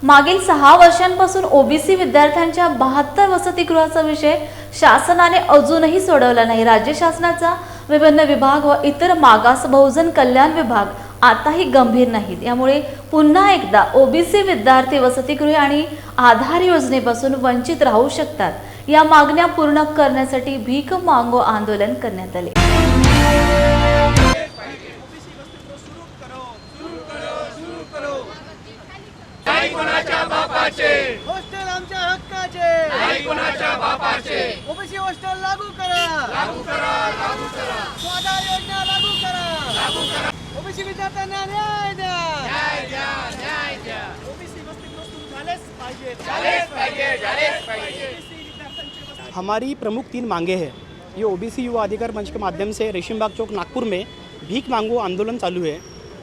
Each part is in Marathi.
मागील 6 वर्षांपासून ओबीसी विद्यार्थ्यांच्या 72 वसतिगृहाचा विषय शासनाने अजूनही सोडवला नाही। राज्य शासनाचा विभिन्न विभाग व इतर मागास बहुजन कल्याण विभाग आताही गंभीर नाहीत। यामुळे पुन्हा एकदा ओबीसी विद्यार्थी वसतिगृहे आणि आधार योजनेपासून वंचित राहू शकतात। या मागण्या पूर्ण करण्यासाठी भीक मागो आंदोलन करण्यात आले। कोणाच्या बापाचे हॉस्टेल आमच्या हक्काचे, नाही कोणाच्या बापाचे ओबीसी हॉस्टेल लागू करा, लागू करा, लागू करा, स्वाधार योजना लागू करा, लागू करा, ओबीसी विद्यार्थ्यांना न्याय द्या, न्याय द्या, न्याय द्या, ओबीसी वसतिगृह सुरू झालेच पाहिजे, झालेच पाहिजे, झालेच पाहिजे। हमारी प्रमुख 3 मांगे हैं। ये ओबीसी युवा अधिकार मंच के माध्यम से रेशीमबाग चौक नागपुर में भीख मांगो आंदोलन चालू है।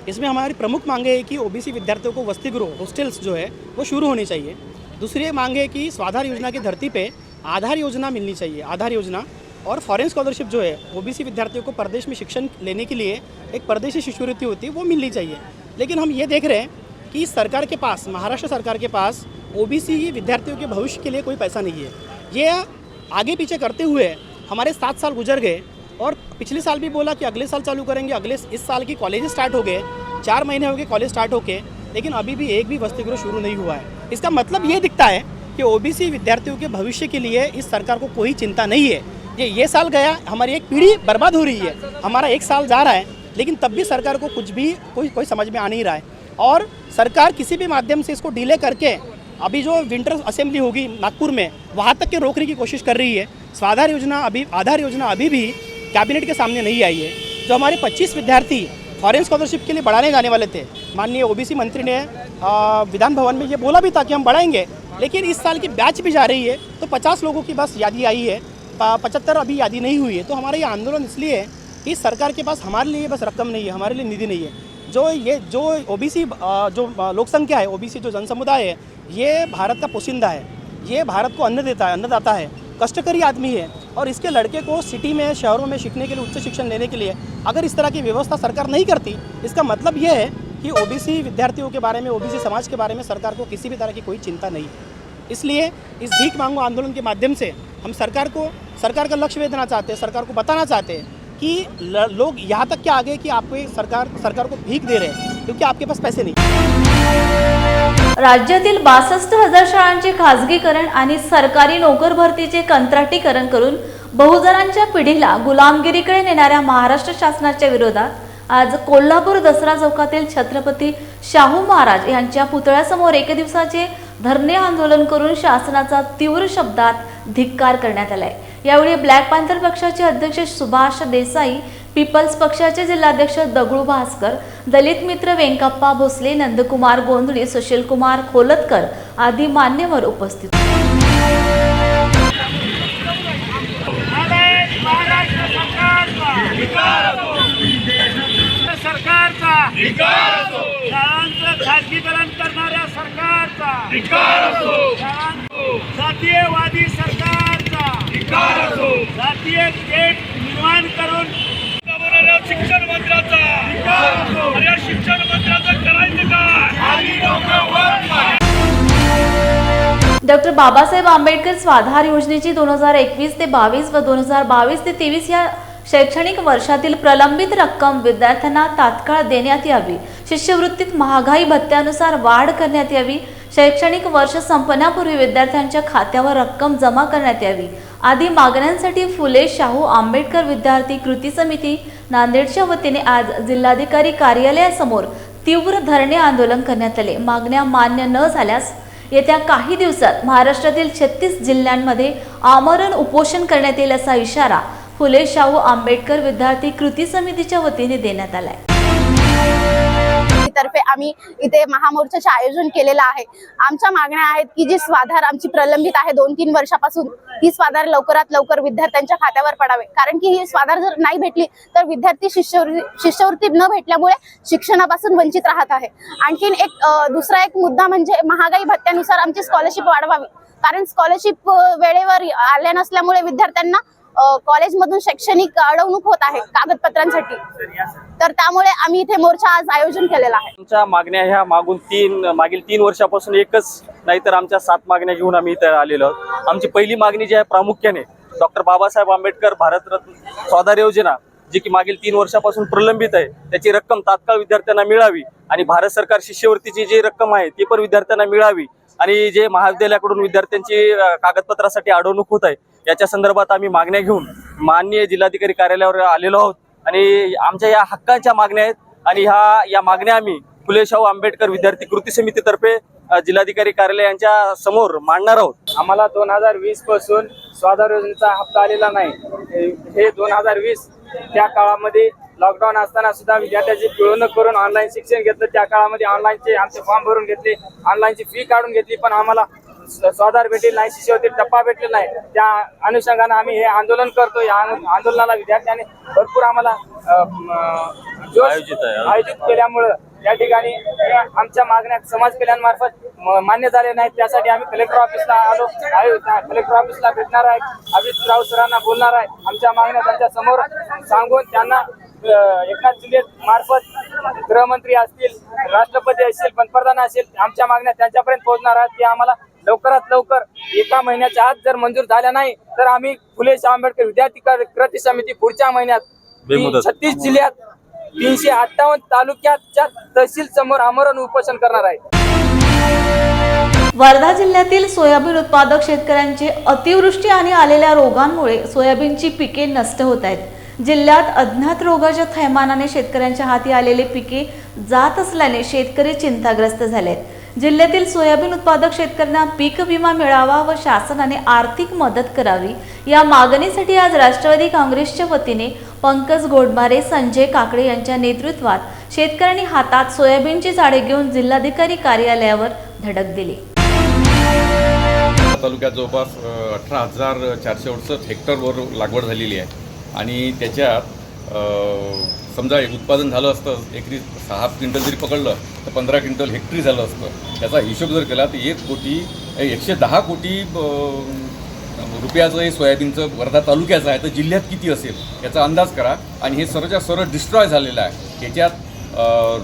इसमें हमारी प्रमुख मांगे है कि ओबीसी विद्यार्थियों को वसतिगृह हॉस्टल्स जो है वो शुरू होनी चाहिए। दूसरी मांग है कि स्वाधार योजना की धरती पे आधार योजना मिलनी चाहिए, आधार योजना और फॉरेन स्कॉलरशिप जो है ओबीसी विद्यार्थियों को प्रदेश में शिक्षण लेने के लिए एक परदेशी शिष्यवृत्ति होती है वो मिलनी चाहिए। लेकिन हम ये देख रहे हैं कि सरकार के पास, महाराष्ट्र सरकार के पास ओबीसी विद्यार्थियों के भविष्य के लिए कोई पैसा नहीं है। ये आगे पीछे करते हुए हमारे 7 साल गुजर गए और पिछले साल भी बोला कि अगले साल चालू करेंगे, इस साल की कॉलेज स्टार्ट हो गए, 4 महीने हो गए कॉलेज स्टार्ट होके, लेकिन अभी भी एक भी वसतिगृह शुरू नहीं हुआ है। इसका मतलब ये दिखता है कि ओबीसी विद्यार्थियों के भविष्य के लिए इस सरकार को कोई चिंता नहीं है। ये साल गया, हमारी एक पीढ़ी बर्बाद हो रही है, हमारा 1 साल जा रहा है, लेकिन तब भी सरकार को कुछ भी कोई समझ में आ नहीं रहा है। और सरकार किसी भी माध्यम से इसको डिले करके अभी जो विंटर असेंबली होगी नागपुर में वहाँ तक के रोकने की कोशिश कर रही है। आधार योजना अभी भी कैबिनेट के सामने नहीं आई है। जो हमारे 25 विद्यार्थी फॉरेन स्कॉलरशिप के लिए बढ़ाने जाने वाले थे, माननीय ओबीसी मंत्री ने विधान भवन में ये बोला भी था कि हम बढ़ाएंगे, लेकिन इस साल की बैच भी जा रही है तो 50 लोगों की बस यादी आई है, 75 अभी यादी नहीं हुई है। तो हमारा ये आंदोलन इसलिए है कि सरकार के पास हमारे लिए बस रकम नहीं है, हमारे लिए निधि नहीं है। जो ओबीसी जो लोक संख्या है, ओबीसी जो जनसमुदाय है, ये भारत का पोशिंदा है, ये भारत को अन्न देता है, अन्नदाता है, कष्टकरी आदमी है। और इसके लड़के को सिटी में, शहरों में सीखने के लिए, उच्च शिक्षण लेने के लिए अगर इस तरह की व्यवस्था सरकार नहीं करती, इसका मतलब ये है कि ओबीसी विद्यार्थियों के बारे में, ओबीसी समाज के बारे में सरकार को किसी भी तरह की कोई चिंता नहीं है। इसलिए इस भीख मांगो आंदोलन के माध्यम से हम सरकार का लक्ष्य वेधना चाहते हैं, सरकार को बताना चाहते हैं कि लोग यहाँ तक क्या आगे कि आपको सरकार को भीख दे रहे हैं क्योंकि आपके पास पैसे नहीं। राज्यातील 62,000 शाळांचे खासगीकरण आणि सरकारी नोकर भरतीचे कंत्राटीकरण करून बहुजनांच्या पिढीला गुलामगिरीकडे नेणाऱ्या महाराष्ट्र शासनाच्या विरोधात आज कोल्हापूर दसरा चौकातील छत्रपती शाहू महाराज यांच्या पुतळ्यासमोर 1 दिवसाचे धरणे आंदोलन करून शासनाचा तीव्र शब्दात धिक्कार करण्यात आलाय। यावेळी ब्लॅक पॅन्थर पक्षाचे अध्यक्ष सुभाष देसाई, पीपल्स पक्षाचे जिल्हाध्यक्ष दगडू भास्कर, दलित मित्र वेंकप्पा भोसले, नंदकुमार गोंधळी, सुशीलकुमार खोलतकर आदी मान्यवर उपस्थित सरकारचा शाळांचं खासगीकरण करणाऱ्या सरकारचा, जातीयवादी सरकारचा, जातीय तेढ निर्माण करून शिक्षण मंत्र्याचा, या शिक्षण मंत्र्याचं करायचं काय? डॉक्टर बाबासाहेब आंबेडकर स्वाधार योजनेची 2021 ते 22 व 2022 ते 23 या शैक्षणिक वर्षातील प्रलंबित रक्कम विद्यार्थ्यांना तात्काळ देण्यात यावी, शिष्यवृत्तीत महागाई भत्त्यानुसार वाढ करण्यात यावी, शैक्षणिक वर्ष संपण्यापूर्वी विद्यार्थ्यांच्या खात्यावर रक्कम जमा करण्यात यावी आदी मागण्यांसाठी फुले शाहू आंबेडकर विद्यार्थी कृती समिती नांदेडच्या वतीने आज जिल्हाधिकारी कार्यालयासमोर तीव्र धरणे आंदोलन करण्यात आले। मागण्या मान्य न झाल्यास येत्या काही दिवसात महाराष्ट्रातील 36 जिल्ह्यांमध्ये आमरण उपोषण करण्यात येईल असा इशारा फुले शाहू आंबेडकर विद्यार्थी कृती समितीच्या वतीने देण्यात आलाय। तर्फे आम्ही इथे महामोर्चाचे आयोजन केलेलं आहे। आमच्या मागण्या आहेत की जी स्वाधार आमची प्रलंबित आहे 2-3 वर्षापासून, ती स्वाधार लवकरात लवकर विद्यार्थ्यांच्या खात्यावर पडावे। कारण की ही स्वाधार जर नाही भेटली तर विद्यार्थी शिष्यवृत्ती न भेटल्यामुळे शिक्षणापासून वंचित राहत आहे। आणखीन दुसरा एक मुद्दा म्हणजे महागाई भत्त्यानुसार आमची स्कॉलरशिप वाढवावी, कारण स्कॉलरशिप वेळेवर आल्या नसल्यामुळे विद्यार्थ्यांना कॉलेजमधून शैक्षणिक अडवणूक होत आहे कागदपत्रांसाठी, तर त्यामुळे आम्ही इथे मोर्चा आज आयोजन केलेला आहे. आमच्या मागण्या ह्या मागील 3 वर्षापासून एकच नाही तर आमच्या 7 मागण्या घेऊन आम्ही इथे आलेलो आहोत. आमची पहिली मागणी जी आहे प्रामुख्याने डॉक्टर बाबासाहेब आंबेडकर भारतरत्न स्वाधार योजना जी की मागील 3 वर्षापासून प्रलंबित आहे, त्याची रक्कम तात्काळ विद्यार्थ्यांना मिळावी आणि भारत सरकार शिष्यवृत्तीची जी रक्कम आहे ती पण विद्यार्थ्यांना मिळावी आणि जे महाविद्यालयाकडून विद्यार्थ्यांची कागदपत्रासाठी अडवणूक होत आहे याच्या संदर्भात आम्ही मागण्या घेऊन माननीय जिल्हाधिकारी कार्यालयावर आलेलो आहोत आणि आमच्या या हक्काच्या मागण्या आहेत आणि या मागण्या आम्ही फुले शाहू आंबेडकर विद्यार्थी कृती समितीतर्फे जिल्हाधिकारी कार्यालय यांच्या समोर मांडणार आहोत. आम्हाला 2020 पासून स्वाधार योजनेचा हप्ता आलेला नाही. हे 2020 त्या काळामध्ये लॉकडाऊन असताना सुद्धा विद्यार्थ्याची पिळवणूक करून ऑनलाईन शिक्षण घेतलं. त्या काळामध्ये ऑनलाईनचे आमचे फॉर्म भरून घेतले, ऑनलाईनची फी काढून घेतली, पण आम्हाला स्वाधार भेटेल नाही, शिष्यवृत्ती टप्पा भेटले नाही. त्या अनुषंगाने आम्ही हे आंदोलन करतो. या आंदोलनाला विद्यार्थ्यांनी भरपूर आम्हाला आयोजित केल्यामुळं या ठिकाणी आमच्या मागण्या समाज कल्याणमार्फत मान्य झाले नाहीत. त्यासाठी आम्ही कलेक्टर ऑफिसला आलो. कलेक्टर ऑफिसला भेटणार आहे, अभिजित राव सरांना बोलणार आहे. आमच्या मागण्या त्यांच्या समोर सांगून त्यांना एकनाथ शिंदे मार्फत गृहमंत्री असतील, राष्ट्रपती असतील, पंतप्रधान असतील, आमच्या मागण्या त्यांच्यापर्यंत पोहोचणार आहेत. ते आम्हाला लवकरात लवकर 1 महिन्याच्या आत जर मंजूर झाल्या नाही तर आम्ही फुले शाहू आंबेडकर विद्यार्थी कृती समिती पुढच्या महिन्यात 36 जिल्ह्यात 358 तालुक्याच्या तहसील समोर आमरण उपोषण करणार आहे. वर्धा जिल्ह्यातील सोयाबीन उत्पादक शेतकऱ्यांचे अतिवृष्टी आणि आलेल्या रोगांमुळे सोयाबीनची पिके नष्ट होत आहेत. जिल्ह्यात अज्ञात रोगाच्या थैमानाने शेतकऱ्यांच्या हाती आलेले पिके जात असल्याने शेतकरी चिंताग्रस्त झालेत. जिल्ह्यातील सोयाबीन उत्पादक शेतकऱ्यांना पीक विमा मिळावा व शासनाने आर्थिक मदत करावी या मागणीसाठी आज राष्ट्रवादी काँग्रेसच्या वतीने पंकज गोडमारे, संजय काकडे यांच्या नेतृत्वात शेतकऱ्यांनी हातात सोयाबीनची झाडे घेऊन जिल्हाधिकारी कार्यालयावर धडक दिली. तालुक्यात जवळपास 18,468 हेक्टरवर लागवड झालेली आहे आणि त्याच्यात समजा उत्पादन झालं असतं एकरी 6 क्विंटल जरी पकडलं तर 15 क्विंटल हेक्टरी झालं असतं. त्याचा हिशोब जर केला तर 110 कोटी रुपयाचं हे सोयाबीनचं वर्धा तालुक्याचं आहे, तर जिल्ह्यात किती असेल याचा अंदाज करा. आणि हे सर्वच्या सर्व डिस्ट्रॉय झालेलं आहे. याच्यात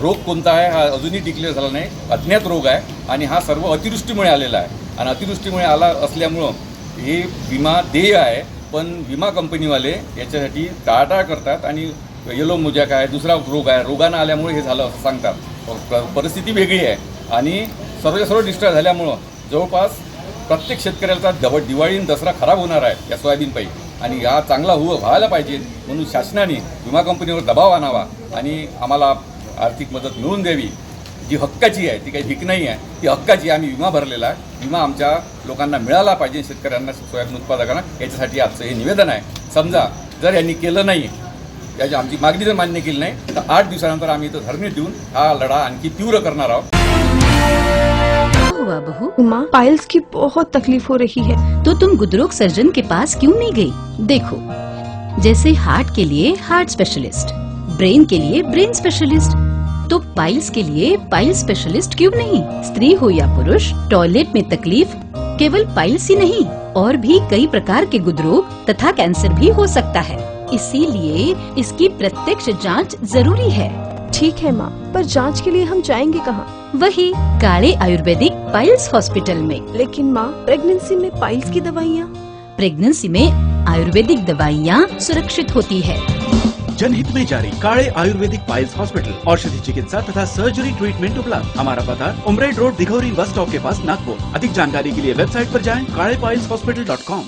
रोग कोणता आहे हा अजूनही डिक्लेअर झाला नाही, अज्ञात रोग आहे आणि हा सर्व अतिवृष्टीमुळे आलेला आहे. आणि अतिवृष्टीमुळे आला असल्यामुळं हे विमा देय आहे, पण विमा कंपनीवाले याच्यासाठी टाळाटाळ करतात आणि येलो मोजॅक आहे, दुसरा रोग आहे, रोगानं आल्यामुळे हे झालं असं सांगतात. परिस्थिती वेगळी आहे आणि सर्व डिस्ट्रॉय झाल्यामुळं जवळपास प्रत्येक शेतकऱ्याचा दिवाळी आणि दसरा खराब होणार आहे या सोयाबीनपायी आणि हा चांगला व्हायला पाहिजे म्हणून शासनाने विमा कंपनीवर दबाव आणावा आणि आम्हाला आर्थिक मदत मिळवून द्यावी. जी हक्काची आहे ती काही भीक नाही आहे, ती हक्काची. आम्ही विमा भरलेला आहे, विमा आमच्या लोकांना मिळाला पाहिजे, शेतकऱ्यांना, सोयाबीन उत्पादकांना. याच्यासाठी आजचं हे निवेदन आहे. समजा जर यांनी केलं नाही, याची आमची मागणी जर मान्य केली नाही तर 8 दिवसानंतर आम्ही इथं धरणे देऊन हा लढा आणखी तीव्र करणार आहोत. हुआ बहू, माँ पाइल्स की बहुत तकलीफ हो रही है, तो तुम गुदरोग सर्जन के पास क्यों नहीं गई? देखो, जैसे हार्ट के लिए हार्ट स्पेशलिस्ट, ब्रेन के लिए ब्रेन स्पेशलिस्ट, तो पाइल्स के लिए पाइल्स स्पेशलिस्ट क्यों नहीं? स्त्री हो या पुरुष, टॉयलेट में तकलीफ केवल पाइल्स ही नहीं और भी कई प्रकार के गुदरोग तथा कैंसर भी हो सकता है. इसीलिए इसकी प्रत्यक्ष जांच जरूरी है. ठीक है माँ, पर जांच के लिए हम जाएंगे कहाँ? वही काले आयुर्वेदिक पाइल्स हॉस्पिटल में. लेकिन माँ, प्रेगनेंसी में पाइल्स की दवाइयाँ? प्रेगनेंसी में आयुर्वेदिक दवाइयाँ सुरक्षित होती है. जनहित में जारी काले आयुर्वेदिक पाइल्स हॉस्पिटल, औषधि चिकित्सा तथा सर्जरी ट्रीटमेंट उपलब्ध. हमारा पता उमरेड रोड, दिघौरी बस स्टॉप के पास, नागपुर. अधिक जानकारी के लिए वेबसाइट पर जाएं kalepailshospital.com.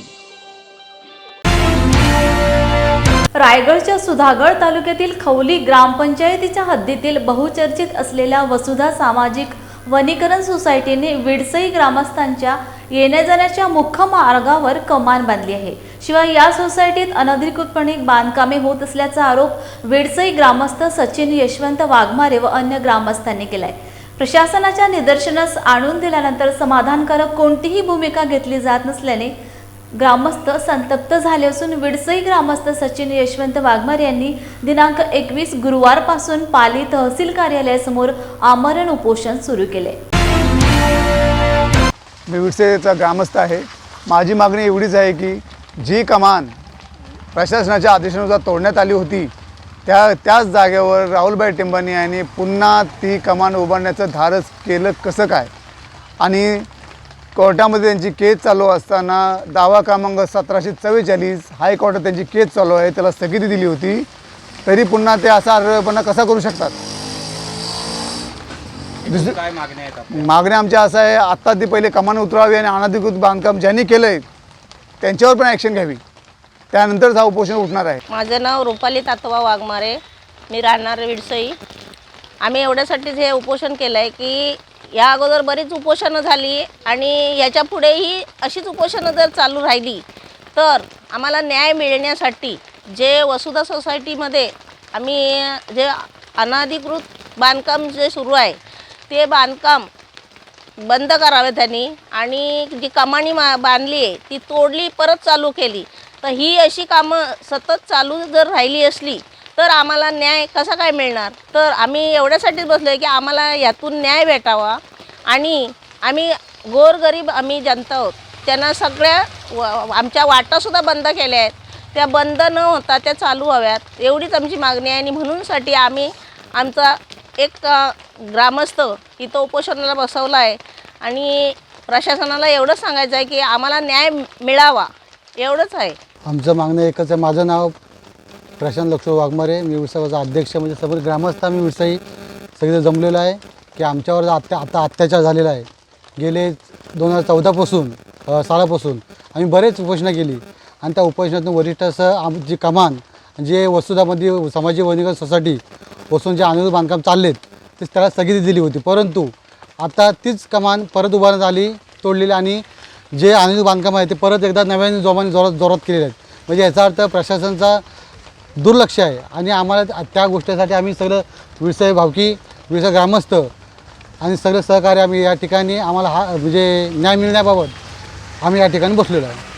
रायगडच्या सुधागड तालुक्यातील खवली ग्रामपंचायतीच्या हद्दीतील बहुचर्चित असलेल्या वसुधा सामाजिक वनीकरण सोसायटीने विडसई ग्रामस्थांच्या येण्या जाण्याच्या मुख्य मार्गावर कमान बांधली आहे. शिवाय या सोसायटीत अनधिकृतपणे बांधकामे होत असल्याचा आरोप विडसई ग्रामस्थ सचिन यशवंत वाघमारे व अन्य ग्रामस्थांनी केलाय. प्रशासनाच्या निदर्शनास आणून दिल्यानंतर समाधानकारक कोणतीही भूमिका घेतली जात नसल्याने ग्रामस्थ संतप्त झाले असून विडसई ग्रामस्थ सचिन यशवंत वाघमारे यांनी दिनांक 21 गुरुवारपासून पाली तहसील कार्यालयासमोर आमरण उपोषण सुरू केले. मी विडसेचा ग्रामस्थ आहे. माझी मागणी एवढीच आहे की जी कमान प्रशासनाच्या आदेशानुसार तोडण्यात आली होती त्याच जागेवर राहुलभाई टेंबानी यांनी पुन्हा ती कमान उभारण्याचं धाडस केलं कसं काय? आणि कोर्टामध्ये त्यांची केस चालू असताना दावा क्रमांक 1744 हायकोर्टात त्यांची केस चालू आहे, त्याला स्थगिती दिली होती, तरी पुन्हा ते असा अर्हपणा कसा करू शकतात? काय मागण्या आहेत? मागण्या आमच्या असं आहे, आत्ता ती पहिले कमान उतरावी आणि अनधिकृत बांधकाम ज्यांनी केलं आहे त्यांच्यावर पण ॲक्शन घ्यावी, त्यानंतरच हा उपोषण उठणार आहे. माझं नाव रुपाली तातोबा वाघमारे, मी राहणार विडसई. आम्ही एवढ्यासाठीच हे उपोषण केलं आहे की या अगोदर बरीच उपोषणं झाली आणि याच्या पुढेही अशीच उपोषणं जर चालू राहिली तर आम्हाला न्याय मिळण्यासाठी जे वसुधा सोसायटीमध्ये आम्ही जे अनधिकृत बांधकाम जे सुरू आहे ते बांधकाम बंद करावे त्यांनी, आणि जी कमानी बांधली आहे ती तोडली परत चालू केली, तर ही अशी कामं सतत चालू जर राहिली असली तर आम्हाला न्याय कसा काय मिळणार? तर आम्ही एवढ्यासाठीच बसलो आहे की आम्हाला यातून न्याय भेटावा आणि आम्ही गोरगरीब आम्ही जनता आहोत, त्यांना सगळ्या आमच्या वाटासुद्धा बंद केल्या आहेत, त्या बंद न होता त्या चालू हव्यात, एवढीच आमची मागणी आहे. आणि म्हणूनसाठी आम्ही आमचा एक ग्रामस्थ इथं उपोषणाला बसवला आहे आणि प्रशासनाला एवढंच सांगायचं आहे की आम्हाला न्याय मिळावा, एवढंच आहे. आमचं मागणं एकच आहे. माझं नाव प्रशांत लक्ष्मण वाघमारे, मी विडसाचा अध्यक्ष, म्हणजे सर्व ग्रामस्थ आम्ही विडसाई सगळं जमलेलं आहे की आमच्यावर आता अत्याचार झालेला आहे. गेले 2014 सालापासून आम्ही बरेच उपोषणं केली आणि त्या उपोषणातून वरिष्ठासह आमची कमान जे वसुधामध्ये सामाजिक वनीकरण सोसायटी बसून जे अनधिकृत बांधकाम चाललेत ते त्याला स्थगिती दिली होती, परंतु आता तीच कमान परत उभारण्यात आली, तोडलेली, आणि जे अनधिकृत बांधकाम आहे ते परत एकदा नव्याने जोरात केलेले आहेत. म्हणजे याचा अर्थ प्रशासनाचा दुर्लक्ष आहे आणि आम्हाला त्या गोष्टीसाठी आम्ही सगळं विडसाई भावकी, विडसा ग्रामस्थ आणि सगळं सहकार्य आम्ही या ठिकाणी आम्हाला म्हणजे न्याय मिळण्याबाबत आम्ही या ठिकाणी बसलेलो आहे.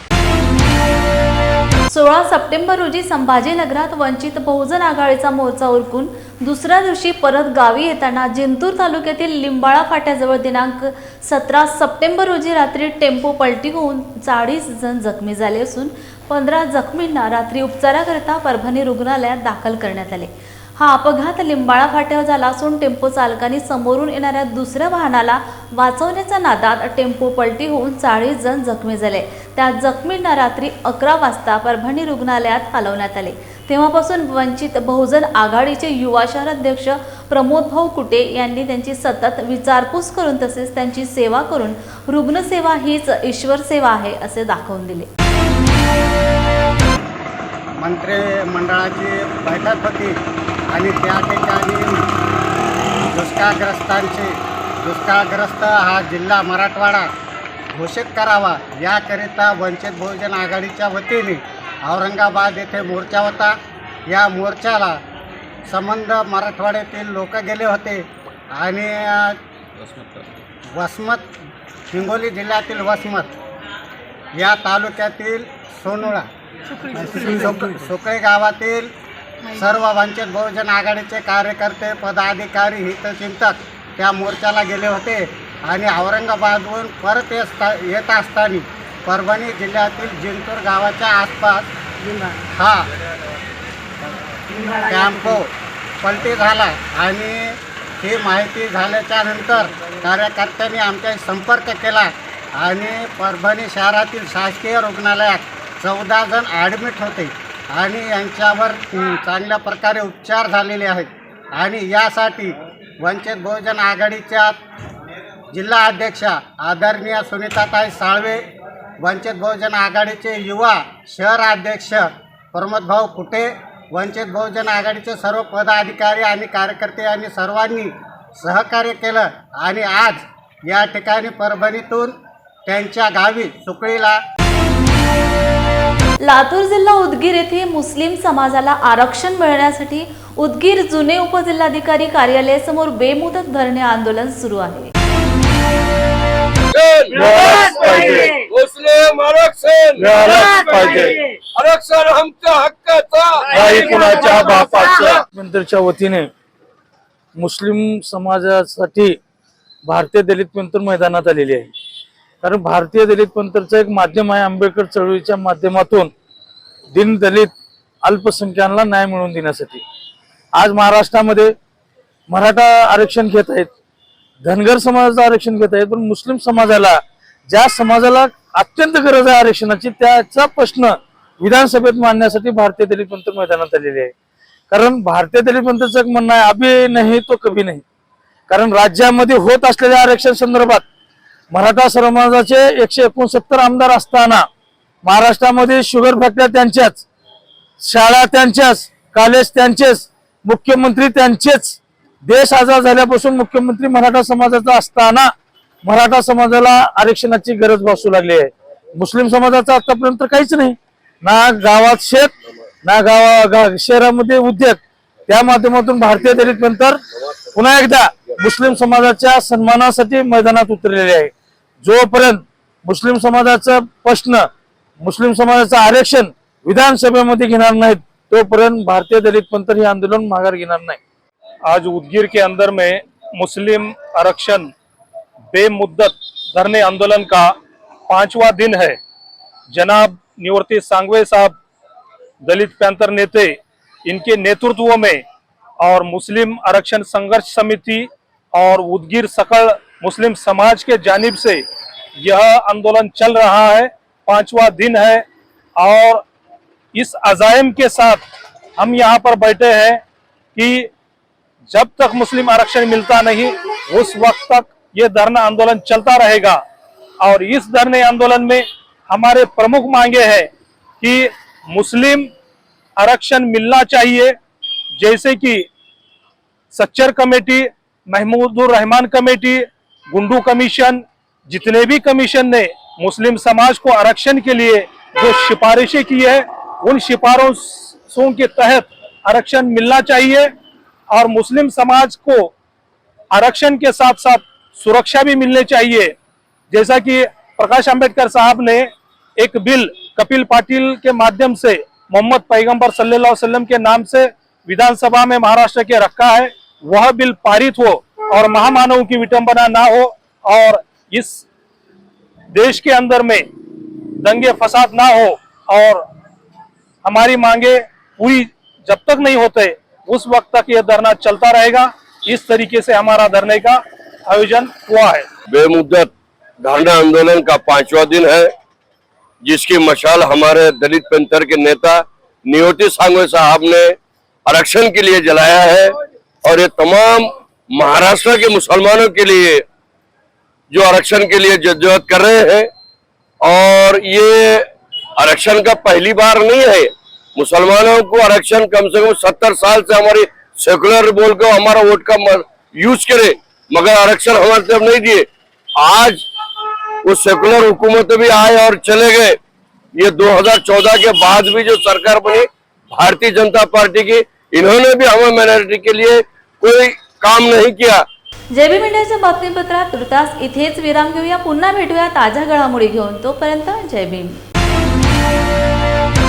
16 सप्टेंबर रोजी संभाजीनगरात वंचित बहुजन आघाडीचा मोर्चा उरकून दुसऱ्या दिवशी परत गावी येताना जिंतूर तालुक्यातील लिंबाळा फाट्याजवळ दिनांक 17 सप्टेंबर रोजी रात्री टेम्पो पलटी होऊन 40 जण जखमी झाले असून 15 जखमींना रात्री उपचाराकरिता परभणी रुग्णालयात दाखल करण्यात आले. हा अपघात लिंबाळा फाट्यावर झाला असून टेम्पो चालकाने समोरून येणाऱ्या दुसऱ्या वाहनाला वाचवण्याच्या नादात टेम्पो पलटी होऊन 40 जण जखमी झाले. त्या जखमींना रात्री 11 वाजता परभणी रुग्णालयात हलवण्यात आले. तेव्हापासून वंचित बहुजन आघाडीचे युवा शहर अध्यक्ष प्रमोद भाऊ कुटे यांनी त्यांची सतत विचारपूस करून तसेच त्यांची सेवा करून रुग्णसेवा हीच ईश्वर सेवा आहे असे दाखवून दिले. मंत्रिमंडळाची बैठक होती आणि त्या ठिकाणी दुष्काळग्रस्त हा जिल्हा मराठवाडा घोषित करावा याकरिता वंचित बहुजन आघाडीच्या वतीने औरंगाबाद येथे मोर्चा होता. या मोर्चाला संबंध मराठवाड्यातील लोक गेले होते आणि वसमत, हिंगोली जिल्ह्यातील वसमत या तालुक्यातील सोनुळा सुकळे गावातील सर्व वंचित बहुजन आघाडीचे कार्यकर्ते, पदाधिकारी, हितचिंतक त्या मोर्चाला गेले होते आणि औरंगाबादहून परत येत असताना परभणी जिल्ह्यातील जिंतूर गावाच्या आसपास हा टेम्पो पलटी झाला आणि ही माहिती झाल्याच्या नंतर कार्यकर्त्यांनी आमच्याशी संपर्क केला आणि परभणी शहरातील शासकीय रुग्णालयात 14 जण ॲडमिट होते आणि यांच्यावर चांगल्या प्रकारे उपचार झालेले आहेत. आणि यासाठी वंचित बहुजन आघाडीच्या जिल्हा अध्यक्षा आदरणीय सुनीताताई साळवे, वंचित बहुजन आघाडीचे युवा शहर अध्यक्ष प्रमोद भाऊ कुटे, वंचित बहुजन आघाडीचे सर्व पदाधिकारी आणि कार्यकर्ते यांनी सर्वांनी सहकार्य केलं आणि आज या ठिकाणी परभणीतून त्यांच्या गावी सुकळीला. लातूर जिल्हा उदगीर येथे मुस्लिम समाजाला आरक्षण मिळण्यासाठी उदगीर जुने उपजिल्हाधिकारी कार्यालयासमोर बेमुदत धरणे आंदोलन सुरू आहे. आरक्षण आमच्या हक्काचा. मंत्र्याच्या वतीने मुस्लिम समाजासाठी भारतीय दलित पंथ मैदानात आलेली आहे. कारण भारतीय दलित पंथचं एक माध्यम आहे, आंबेडकर चळवळीच्या माध्यमातून दीन दलित अल्पसंख्याकांना न्याय मिळवून देण्यासाठी. आज महाराष्ट्रामध्ये मराठा आरक्षण घेत आहेत, धनगर समाजाचं आरक्षण घेत आहेत, पण मुस्लिम समाजाला, ज्या समाजाला अत्यंत गरज आहे आरक्षणाची, त्याचा प्रश्न विधानसभेत मांडण्यासाठी भारतीय दलित पंथ मैदानात आलेले आहे. कारण भारतीय दलित पंथाचं एक म्हणणं आहे, अभी नाही तो कभी नाही. कारण राज्यामध्ये होत असलेल्या आरक्षण संदर्भात मराठा समाजाचे 169 आमदार असताना महाराष्ट्रामध्ये शुगर फॅक्टरी त्यांच्याच, शाळा त्यांच्याच, कॉलेज त्यांचेच, मुख्यमंत्री त्यांचेच, देश आझाद झाल्यापासून मुख्यमंत्री मराठा समाजाचा असताना मराठा समाजाला आरक्षणाची गरज भासू लागली आहे. मुस्लिम समाजाचा आतापर्यंत काहीच नाही, ना गावात शेत, ना शहरामध्ये उद्योग. त्या माध्यमातून भारतीय दलित पंथ पुन्हा एकदा मुस्लिम समाजाच्या सन्मानासाठी मैदानात उतरलेले आहे. जोपर्यंत मुस्लिम समाजाचा प्रश्न, मुस्लिम समाजाचं आरक्षण विधानसभेमध्ये घेणार नाहीत, तोपर्यंत भारतीय दलित पंथ हे आंदोलन माघार घेणार नाही. आज उदगीर के अंदर में मुस्लिम आरक्षण बेमुद्दत धरने आंदोलन का 5वां दिन है. जनाब निवृत्ति सांगवे साहब दलित पैंथर नेते, इनके नेतृत्व में और मुस्लिम आरक्षण संघर्ष समिति और उदगीर सकल मुस्लिम समाज के जानिब से यह आंदोलन चल रहा है. 5वां दिन है और इस अज़ाइम के साथ हम यहाँ पर बैठे हैं कि जब तक मुस्लिम आरक्षण मिलता नहीं उस वक्त तक ये धरना आंदोलन चलता रहेगा. और इस धरने आंदोलन में हमारे प्रमुख मांगे हैं कि मुस्लिम आरक्षण मिलना चाहिए, जैसे कि Sachar committee, Mahmoodur Rahman committee, Kundu commission, जितने भी कमीशन ने मुस्लिम समाज को आरक्षण के लिए जो सिफारिशें की है, उन सिफारिशों के तहत आरक्षण मिलना चाहिए. और मुस्लिम समाज को आरक्षण के साथ साथ सुरक्षा भी मिलनी चाहिए. जैसा कि प्रकाश अंबेडकर साहब ने एक बिल कपिल पाटिल के माध्यम से मोहम्मद पैगंबर सल्लल्लाहु अलैहि वसल्लम के नाम से विधानसभा में महाराष्ट्र के रखा है, वह बिल पारित हो और महामानव की विटंबना ना हो और इस देश के अंदर में दंगे फसाद ना हो. और हमारी मांगे पूरी जब तक नहीं होते उस वक्त तक यह धरना चलता रहेगा. इस तरीके से हमारा धरने का आयोजन हुआ है. बेमुद्दत धरना आंदोलन का 5वां दिन है, जिसकी मशाल हमारे दलित पैंथर के नेता निवृत्ति सांगवे साहब ने आरक्षण के लिए जलाया है. और ये तमाम महाराष्ट्र के मुसलमानों के लिए जो आरक्षण के लिए जद्दोजहद कर रहे हैं. और ये आरक्षण का पहली बार नहीं है. मुसलमानों को आरक्षण कम से कम 70 साल से हमारी सेकुलर बोल कर हमारा वोट का यूज करे, मगर आरक्षण हमारे तरफ नहीं दिए. आज वो सेकुलर हुकूमत भी आए और चले गए. ये 2014 के बाद भी जो सरकार बनी भारतीय जनता पार्टी की, इन्होंने भी हमारे माइनॉरिटी के लिए कोई काम नहीं किया. जेबी मीडियाच्या बातमीपत्रात तुर्तास इथेच विराम घेऊया. पुन्हा भेटूया ताज्या घडामोडी घेऊन. तोपर्यंत जय भीम.